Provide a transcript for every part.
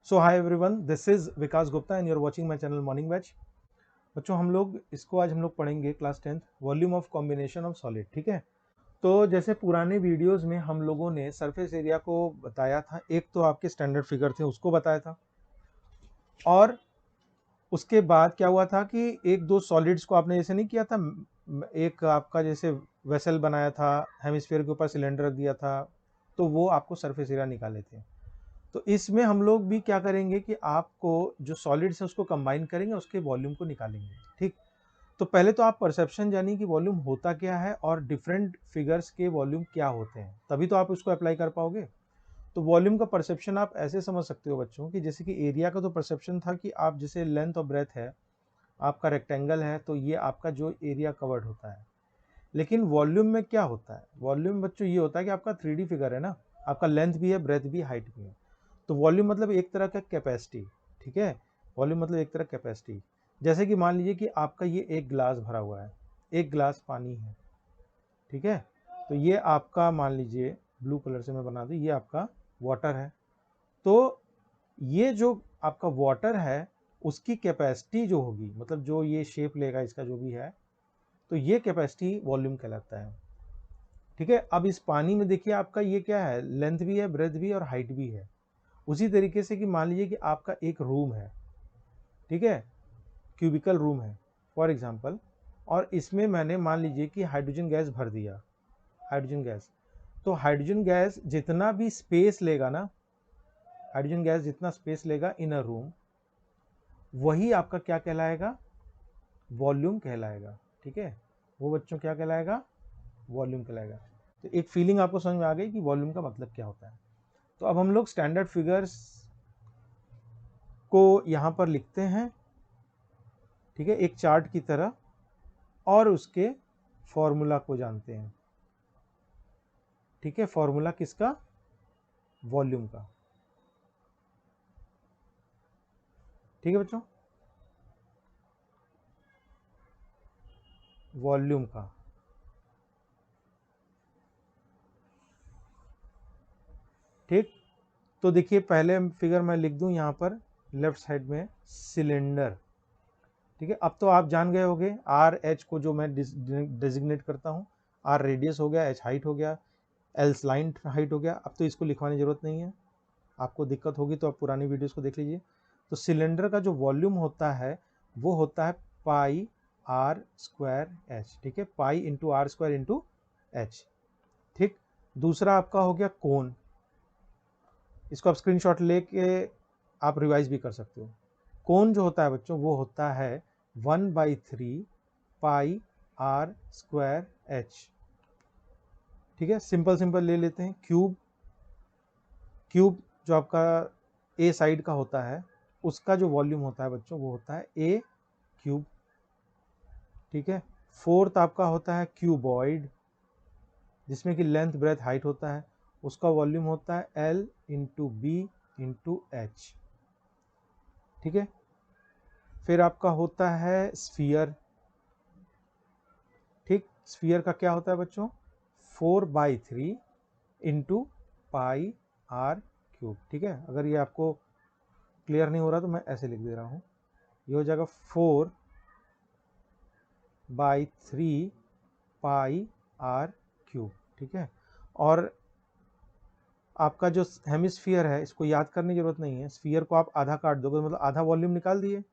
So hi everyone, this is Vikas Gupta and you are watching my channel morning batch. बच्चों आज हम लोग पढ़ेंगे class 10th volume of combination of solid. ठीक है, तो जैसे पुराने वीडियोस में हम लोगों ने सरफेस एरिया को बताया था, एक तो आपके स्टैंडर्ड फिगर थे उसको बताया था, और उसके बाद क्या हुआ था कि एक दो सॉलिड्स को आपने जैसे नहीं किया था, एक आपका जैसे वेसल बनाया था, हेमिस्फीयर के ऊपर सिलेंडर रख दिया था, तो वो आपको सरफेस एरिया निकाले थे। तो इसमें हम लोग भी क्या करेंगे कि आपको जो सॉलिड्स है उसको कंबाइन करेंगे, उसके वॉल्यूम को निकालेंगे। ठीक, तो पहले तो आप परसेप्शन जानिए कि वॉल्यूम होता क्या है और डिफरेंट फिगर्स के वॉल्यूम क्या होते हैं, तभी तो आप उसको अप्लाई कर पाओगे। तो वॉल्यूम का परसेप्शन आप ऐसे समझ सकते हो बच्चों कि जैसे कि एरिया का तो परसेप्शन था कि आप जैसे लेंथ और ब्रेथ है, आपका रेक्टेंगल है, तो ये आपका जो एरिया कवर्ड होता है। लेकिन वॉल्यूम में क्या होता है? वॉल्यूम बच्चों ये होता है कि आपका 3D फिगर है ना, आपका लेंथ भी है, ब्रेथ भी, हाइट भी है। तो वॉल्यूम मतलब एक तरह का कैपेसिटी। ठीक है, वॉल्यूम मतलब एक तरह कैपेसिटी। जैसे कि मान लीजिए कि आपका ये एक गिलास भरा हुआ है, एक गिलास पानी है। ठीक है, तो ये आपका मान लीजिए ब्लू कलर से मैं बना दूं, ये आपका वाटर है। तो ये जो आपका वाटर है उसकी कैपेसिटी जो होगी, मतलब जो ये शेप लेगा इसका जो भी है, तो ये कैपेसिटी वॉल्यूम कहलाता है। ठीक है, अब इस पानी में देखिए आपका ये क्या है, लेंथ भी है, ब्रेथ भी और हाइट भी है। उसी तरीके से कि मान लीजिए कि आपका एक रूम है, ठीक है, क्यूबिकल रूम है फॉर एग्जांपल, और इसमें मैंने मान लीजिए कि हाइड्रोजन गैस भर दिया, हाइड्रोजन गैस। तो हाइड्रोजन गैस जितना भी स्पेस लेगा ना, हाइड्रोजन गैस जितना स्पेस लेगा इन अ रूम, वही आपका क्या कहलाएगा? वॉल्यूम कहलाएगा। ठीक है, वो बच्चों क्या कहलाएगा? वॉल्यूम कहलाएगा। तो एक फीलिंग आपको समझ में आ गई कि वॉल्यूम का मतलब क्या होता है। तो अब हम लोग स्टैंडर्ड फिगर्स को यहां पर लिखते हैं, ठीक है, एक चार्ट की तरह, और उसके फॉर्मूला को जानते हैं। ठीक है, फॉर्मूला किसका? वॉल्यूम का। ठीक है बच्चों, वॉल्यूम का। ठीक, तो देखिए पहले फिगर मैं लिख दूं यहां पर लेफ्ट साइड में, सिलेंडर। ठीक है, अब तो आप जान गए होंगे आर एच को, जो मैं डेजिग्नेट करता हूं। आर रेडियस हो गया, एच हाइट हो गया, एल लाइन हाइट हो गया। अब तो इसको लिखवाने की जरूरत नहीं है, आपको दिक्कत होगी तो आप पुरानी वीडियोस को देख लीजिए। तो सिलेंडर का जो वॉल्यूम होता है वो होता है पाई आर स्क्वायर एच। ठीक है, pi into R square into H. ठीक, दूसरा आपका हो गया कोन। इसको आप स्क्रीनशॉट लेके आप रिवाइज भी कर सकते हो। कोन जो होता है बच्चों वो होता है 1/3 पाई आर स्क्वायर एच। ठीक है, सिंपल सिंपल ले लेते हैं। क्यूब, क्यूब जो आपका ए साइड का होता है उसका जो वॉल्यूम होता है बच्चों वो होता है ए क्यूब। ठीक है, फोर्थ आपका होता है क्यूबॉइड, जिसमें कि लेंथ ब्रेथ हाइट होता है, उसका वॉल्यूम होता है L into B into H. ठीक है, फिर आपका होता है स्फीयर। ठीक, स्फीयर का क्या होता है बच्चों? 4/3 इंटू पाई आर क्यूब। ठीक है, अगर ये आपको क्लियर नहीं हो रहा तो मैं ऐसे लिख दे रहा हूं, ये हो जाएगा 4/3 पाई आर क्यूब। ठीक है, और आपका जो हेमिस्फीयर है इसको याद करने की जरूरत नहीं है, स्फीयर को आप आधा काट दोगे मतलब आधा वॉल्यूम निकाल दिए,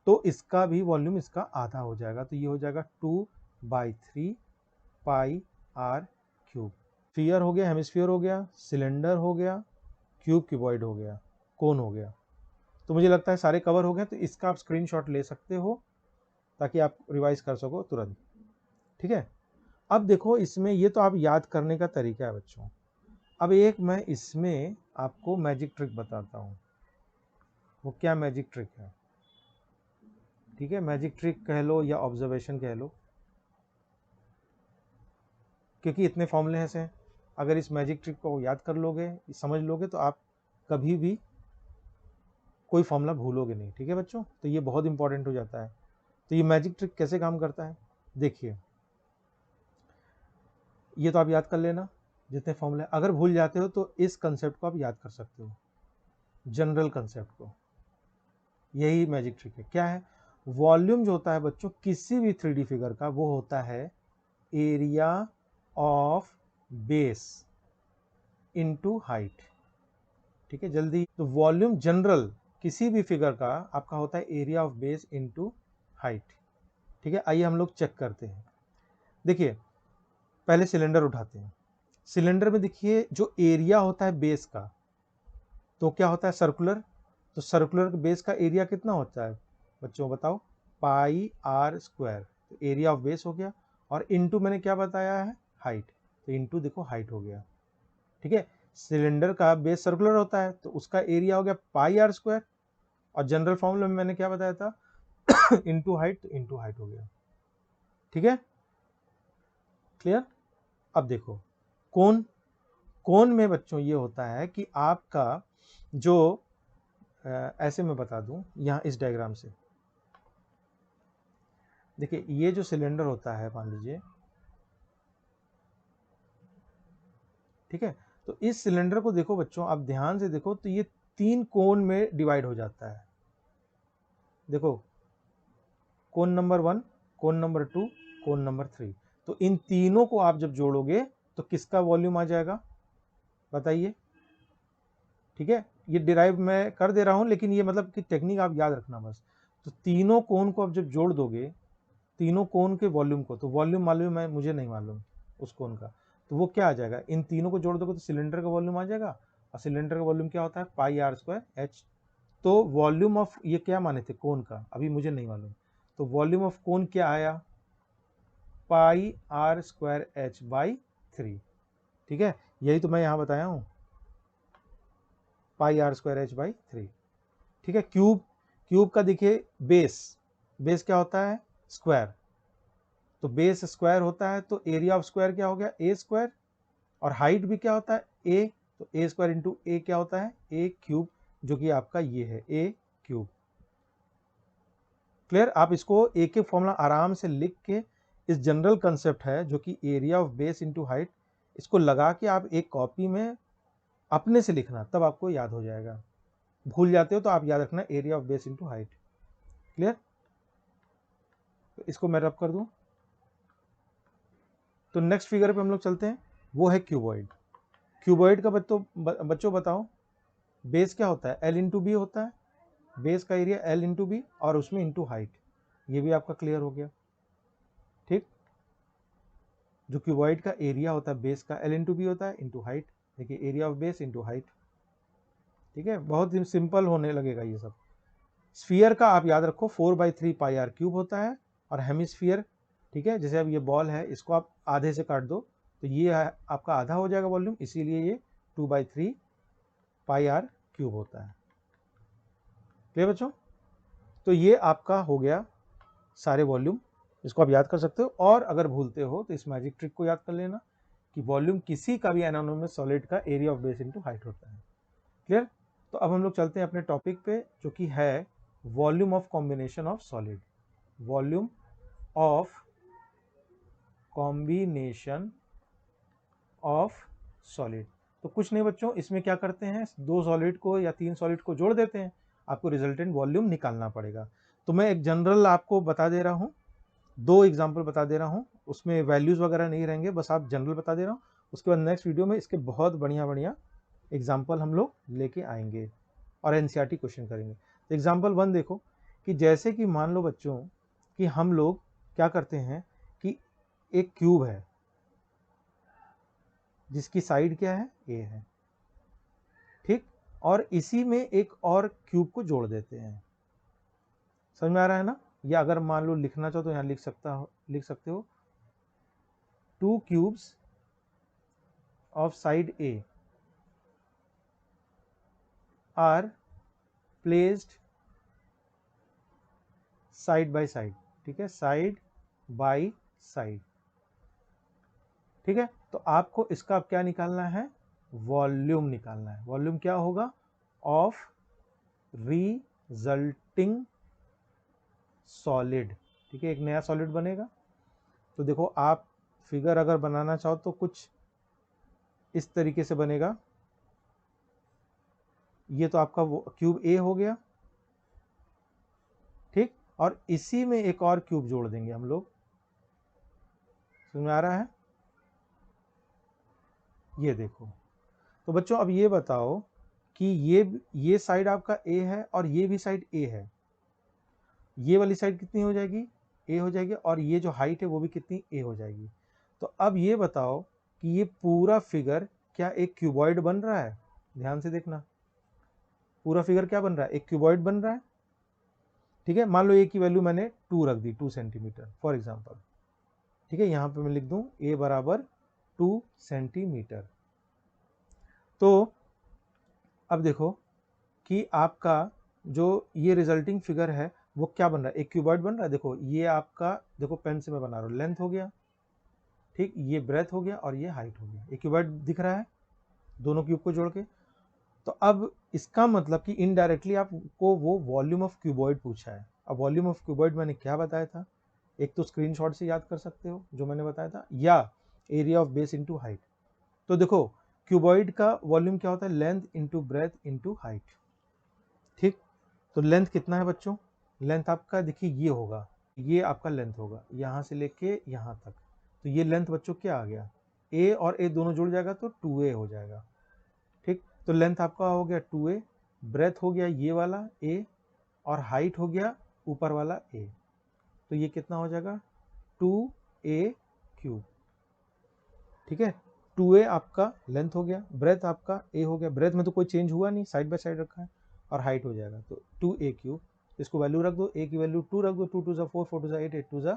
तो इसका भी वॉल्यूम इसका आधा हो जाएगा, तो ये हो जाएगा 2/3 पाई आर क्यूब। स्फीयर हो गया, हेमिस्फीयर हो गया, सिलेंडर हो गया, क्यूब क्यूबॉइड हो गया, कोन हो गया। तो मुझे लगता है सारे कवर हो गए, तो इसका आप स्क्रीनशॉट ले सकते हो ताकि आप रिवाइज कर सको तुरंत। ठीक है, अब देखो इसमें ये तो आप याद करने का तरीका है बच्चों। अब एक मैं इसमें आपको मैजिक ट्रिक बताता हूँ। वो क्या मैजिक ट्रिक है? ठीक है, मैजिक ट्रिक कह लो या ऑब्जर्वेशन कह लो, क्योंकि इतने फॉर्मूले हैं, अगर इस मैजिक ट्रिक को याद कर लोगे, समझ लोगे, तो आप कभी भी कोई फॉर्मूला भूलोगे नहीं। ठीक है बच्चों, तो ये बहुत इंपॉर्टेंट हो जाता है। तो ये मैजिक ट्रिक कैसे काम करता है देखिए, ये तो आप याद कर लेना जितने फॉर्मूले। अगर भूल जाते हो तो इस कंसेप्ट को आप याद कर सकते हो। जनरल कंसेप्ट को। यही मैजिक ट्रिक है। क्या है? वॉल्यूम जो होता है बच्चों किसी भी 3D फिगर का, वो होता है area of base into height. ठीक है, जल्दी। तो वॉल्यूम जनरल किसी भी फिगर का आपका होता है area of base into height. ठीक है, आइए हम लोग चेक करते हैं। देखिए, पहले सिलेंडर उठाते हैं। सिलेंडर में देखिए जो एरिया होता है बेस का, तो क्या होता है? सर्कुलर। तो सर्कुलर बेस का एरिया कितना होता है बच्चों, बताओ? पाई आर स्क्वायर। तो एरिया ऑफ बेस हो गया, और इनटू मैंने क्या बताया है? हाइट। तो इनटू देखो हाइट हो गया। ठीक है, सिलेंडर का बेस सर्कुलर होता है तो उसका एरिया हो गया पाई आर स्क्वायर, और जनरल फॉर्मूला में मैंने क्या बताया था? इनटू हाइट, तो इनटू हाइट हो गया। ठीक है, क्लियर? अब देखो कोण। कोण में बच्चों ये होता है कि आपका जो ऐसे मैं बता दूं, यहाँ इस डायग्राम से देखिए, ये जो सिलेंडर होता है मान लीजिए, ठीक है, तो इस सिलेंडर को देखो बच्चों, आप ध्यान से देखो तो ये 3 कोण में डिवाइड हो जाता है। देखो, कोण नंबर 1, कोण नंबर 2, कोण नंबर 3। तो इन तीनों को आप जब जोड़ोगे तो किसका वॉल्यूम आ जाएगा, बताइए? ठीक है, ये डिराइव मैं कर दे रहा हूं, लेकिन ये मतलब कि टेक्निक आप याद रखना बस। तो तीनों कोण को आप जब जोड़ दोगे, तीनों कोण के वॉल्यूम को, तो वॉल्यूम मालूम है, मुझे नहीं मालूम उस कोण का, तो वो क्या आ जाएगा? इन तीनों को जोड़ दोगे तो सिलेंडर का वॉल्यूम आ जाएगा, और सिलेंडर का वॉल्यूम क्या होता है? पाई आर स्क्वायर एच। तो वॉल्यूम ऑफ, ये क्या माने थे? कोण का, अभी मुझे नहीं मालूम। तो वॉल्यूम ऑफ कोण क्या आया? पाई आर स्क्वायर एच बाई 3। ठीक है, यही तो मैं यहां बताया हूं, पाई आर स्क्वायर एच बाई 3। ठीक है, क्यूब। क्यूब का देखिए बेस, बेस क्या होता है? स्क्वायर। तो बेस स्क्वायर होता है तो एरिया ऑफ स्क्वायर क्या हो गया? ए स्क्वायर। और हाइट भी क्या होता है? ए। तो ए स्क्वायर इंटू ए क्या होता है? ए क्यूब, जो कि आपका ये है ए क्यूब। क्लियर? आप इसको एक एक फॉर्मूला आराम से लिख के, इस जनरल कंसेप्ट है जो कि area of base into height, इसको लगा के आप एक कॉपी में अपने से लिखना, तब आपको याद हो जाएगा। भूल जाते हो तो आप याद रखना area of base into height. Clear? तो इसको मैं रब कर दूं, तो नेक्स्ट फिगर पे हम लोग चलते हैं, वो है क्यूबॉइड। क्यूबॉइड का बच्चों बताओ, बेस क्या होता है? एल इंटू बी होता है, बेस का एरिया एल इंटू बी, और उसमें इंटू हाइट। ये भी आपका क्लियर हो गया। ठीक, जो क्यूबॉइड का एरिया होता है बेस का एल इंटू बी होता है इंटू हाइट। देखिए, area of base into height. ठीक है, बहुत ही सिंपल होने लगेगा ये सब। स्फीयर का आप याद रखो 4/3 पाई आर क्यूब होता है, और हेमिस्फीयर, ठीक है, जैसे अब ये बॉल है, इसको आप आधे से काट दो तो ये आपका आधा हो जाएगा वॉल्यूम, इसीलिए ये 2/3 पाई आर क्यूब होता है। क्लियर बच्चों? तो ये आपका हो गया सारे वॉल्यूम, इसको आप याद कर सकते हो। और अगर भूलते हो तो इस मैजिक ट्रिक को याद कर लेना कि वॉल्यूम किसी का भी एनोनिमस सॉलिड का area of base into height होता है। क्लियर? तो अब हम लोग चलते हैं अपने टॉपिक पे, जो कि है volume of combination of solid. Volume of combination of solid. तो कुछ नहीं बच्चों, इसमें क्या करते हैं, 2 सॉलिड को या 3 सॉलिड को जोड़ देते हैं, आपको रिजल्टेंट वॉल्यूम निकालना पड़ेगा। तो मैं एक जनरल आपको बता दे रहा हूँ, 2 एग्जाम्पल बता दे रहा हूँ, उसमें वैल्यूज वगैरह नहीं रहेंगे, बस आप जनरल बता दे रहा हूँ। उसके बाद नेक्स्ट वीडियो में इसके बहुत बढ़िया बढ़िया एग्जाम्पल हम लोग लेके आएंगे और एनसीईआरटी क्वेश्चन करेंगे। तो एग्जाम्पल 1 देखो, कि जैसे कि मान लो बच्चों कि हम लोग क्या करते हैं कि एक क्यूब है जिसकी साइड क्या है? ए है। ठीक, और इसी में एक और क्यूब को जोड़ देते हैं। समझ में आ रहा है ना? या अगर मान लो लिखना चाहो तो यहाँ लिख सकते हो 2 cubes of side A R placed side by side. ठीक है, साइड बाय साइड। ठीक है, तो आपको इसका क्या निकालना है? वॉल्यूम निकालना है। वॉल्यूम क्या होगा? Of resulting solid. ठीक है, एक नया सॉलिड बनेगा। तो देखो, आप फिगर अगर बनाना चाहो तो कुछ इस तरीके से बनेगा। ये तो आपका वो क्यूब ए हो गया, ठीक। और इसी में एक और क्यूब जोड़ देंगे हम लोग, समझ में आ रहा है? ये देखो। तो बच्चों अब ये बताओ कि ये साइड आपका ए है और ये भी साइड ए है, ये वाली साइड कितनी हो जाएगी? ए हो जाएगी, और ये जो हाइट है वो भी कितनी? ए हो जाएगी। तो अब ये बताओ कि ये पूरा फिगर क्या एक क्यूबॉइड बन रहा है? ध्यान से देखना, पूरा फिगर क्या बन रहा है? एक क्यूबॉइड बन रहा है, ठीक है। मान लो ए की वैल्यू मैंने 2 रख दी, 2 सेंटीमीटर फॉर एग्जांपल, ठीक है। यहां पे मैं लिख दूं ए बराबर 2 सेंटीमीटर। तो अब देखो कि आपका जो ये रिजल्टिंग फिगर है वो क्या बन रहा है? एक क्यूबॉइड बन रहा है। देखो ये आपका, देखो पेन से मैं बना रहा हूँ, लेंथ हो गया, ठीक, ये ब्रेथ हो गया और ये हाइट हो गया। एक क्यूबॉइड दिख रहा है दोनों क्यूब को जोड़ के। तो अब इसका मतलब कि इनडायरेक्टली आपको वो वॉल्यूम ऑफ क्यूबॉइड पूछा है। अब वॉल्यूम ऑफ क्यूबॉइड मैंने क्या बताया था? एक तो स्क्रीनशॉट से याद कर सकते हो जो मैंने बताया था, या area of base into height. तो देखो क्यूबॉइड का वॉल्यूम क्या होता है? Length into breadth into height, ठीक। तो लेंथ कितना है बच्चों? लेंथ आपका देखिए ये होगा, ये आपका लेंथ होगा यहाँ से लेके यहाँ तक। तो ये लेंथ बच्चों क्या आ गया? ए और ए दोनों जुड़ जाएगा तो 2a हो जाएगा, ठीक। तो लेंथ आपका हो गया 2a, ब्रेथ हो गया ये वाला a, और हाइट हो गया ऊपर वाला a। तो ये कितना हो जाएगा? 2a क्यूब, ठीक है। 2a आपका लेंथ हो गया, ब्रेथ आपका a हो गया, ब्रेथ में तो कोई चेंज हुआ नहीं, साइड बाय साइड रखा है, और हाइट हो जाएगा तो 2a क्यूब। इसको वैल्यू रख दो, a की वैल्यू 2 रख दो, 2 2 4, 4 2 8, 8 2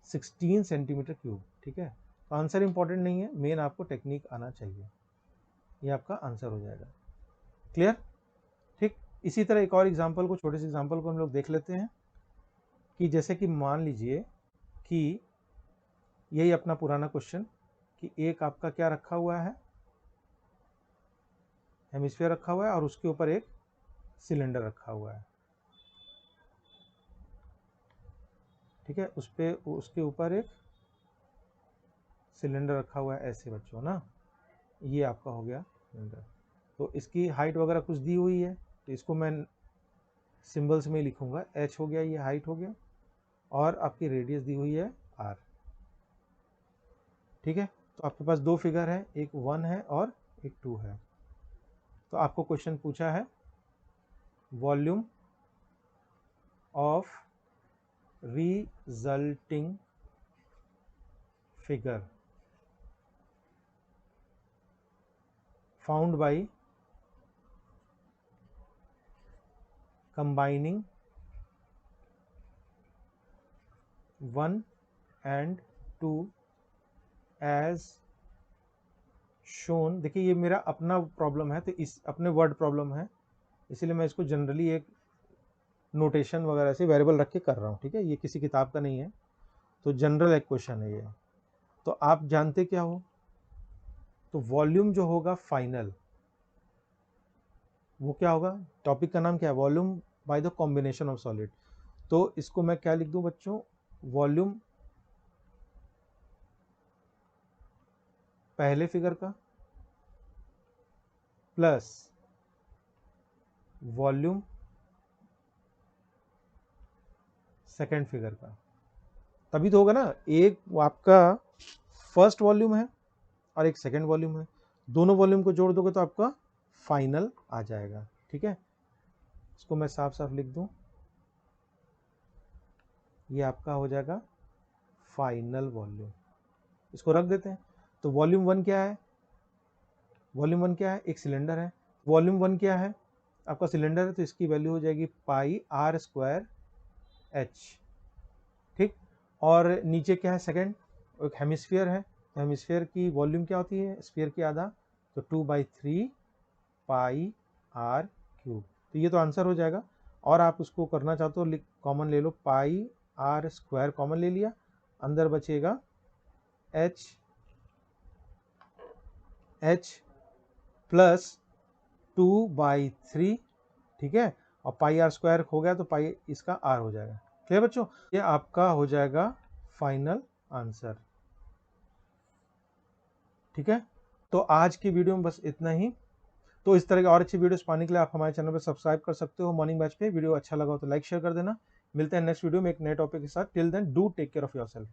16 सेंटीमीटर क्यूब, ठीक है। तो आंसर इंपॉर्टेंट नहीं है, मेन आपको टेक्निक आना चाहिए, ये आपका आंसर हो जाएगा। क्लियर, ठीक। इसी तरह एक और एग्जांपल को, छोटे से एग्जांपल को हम लोग देख लेते हैं कि जैसे कि मान लीजिए कि यही अपना पुराना क्वेश्चन कि एक आपका क्या रखा हुआ है? हेमिस्फीयर रखा हुआ है और उसके ऊपर एक सिलेंडर रखा हुआ है, ठीक है। उसके ऊपर एक सिलेंडर रखा हुआ है ऐसे बच्चों ना, ये आपका हो गया सिलेंडर। तो इसकी हाइट वगैरह कुछ दी हुई है, तो इसको मैं सिंबल्स में लिखूंगा, h हो गया, ये हाइट हो गया, और आपकी रेडियस दी हुई है r, ठीक है। तो आपके पास दो फिगर है, एक 1 है और एक 2 है। तो आपको क्वेश्चन पूछा है volume of resulting figure found by combining 1 and 2 as shown. देखिए ये मेरा अपना प्रॉब्लम है, तो इस अपने वर्ड प्रॉब्लम है, इसीलिए मैं इसको जनरली एक नोटेशन वगैरह से वेरिएबल रख के कर रहा हूँ, ठीक है। ये किसी किताब का नहीं है, तो जनरल एक क्वेश्चन है ये। तो आप जानते क्या हो? तो वॉल्यूम जो होगा फाइनल, वो क्या होगा? टॉपिक का नाम क्या है? Volume by the combination of solid. तो इसको मैं क्या लिख दूं बच्चों? वॉल्यूम पहले फिगर का प्लस वॉल्यूम सेकेंड फिगर का, तभी तो होगा ना। एक आपका फर्स्ट वॉल्यूम है और एक सेकेंड वॉल्यूम है, दोनों वॉल्यूम को जोड़ दोगे तो आपका फाइनल आ जाएगा, ठीक है। इसको मैं साफ साफ लिख दूं, ये आपका हो जाएगा फाइनल वॉल्यूम। इसको रख देते हैं। तो वॉल्यूम 1 क्या है? वॉल्यूम 1 क्या है? एक सिलेंडर है। वॉल्यूम 1 क्या है? आपका सिलेंडर है, तो इसकी वैल्यू हो जाएगी पाई आर स्क्वायर एच, ठीक। और नीचे क्या है? सेकेंड, एक हेमिस्फीयर है, तो हेमिस्फीयर की वॉल्यूम क्या होती है स्फीयर की? आधा, तो 2/3 पाई आर क्यूब। तो ये तो आंसर हो जाएगा। और आप उसको करना चाहते हो कॉमन ले लो, पाई आर स्क्वायर कॉमन ले लिया, अंदर बचेगा एच प्लस 2/3, ठीक है। और पाई आर स्क्वायर हो गया तो पाई इसका आर हो जाएगा। क्लियर बच्चों? ये आपका हो जाएगा फाइनल आंसर, ठीक है। तो आज की वीडियो में बस इतना ही। तो इस तरह के और अच्छी वीडियोस पाने के लिए आप हमारे चैनल पर सब्सक्राइब कर सकते हो मॉर्निंग बैच पे। वीडियो अच्छा लगा हो तो लाइक शेयर कर देना। मिलते हैं नेक्स्ट वीडियो में एक नए टॉपिक के साथ। Till then do take care of yourself.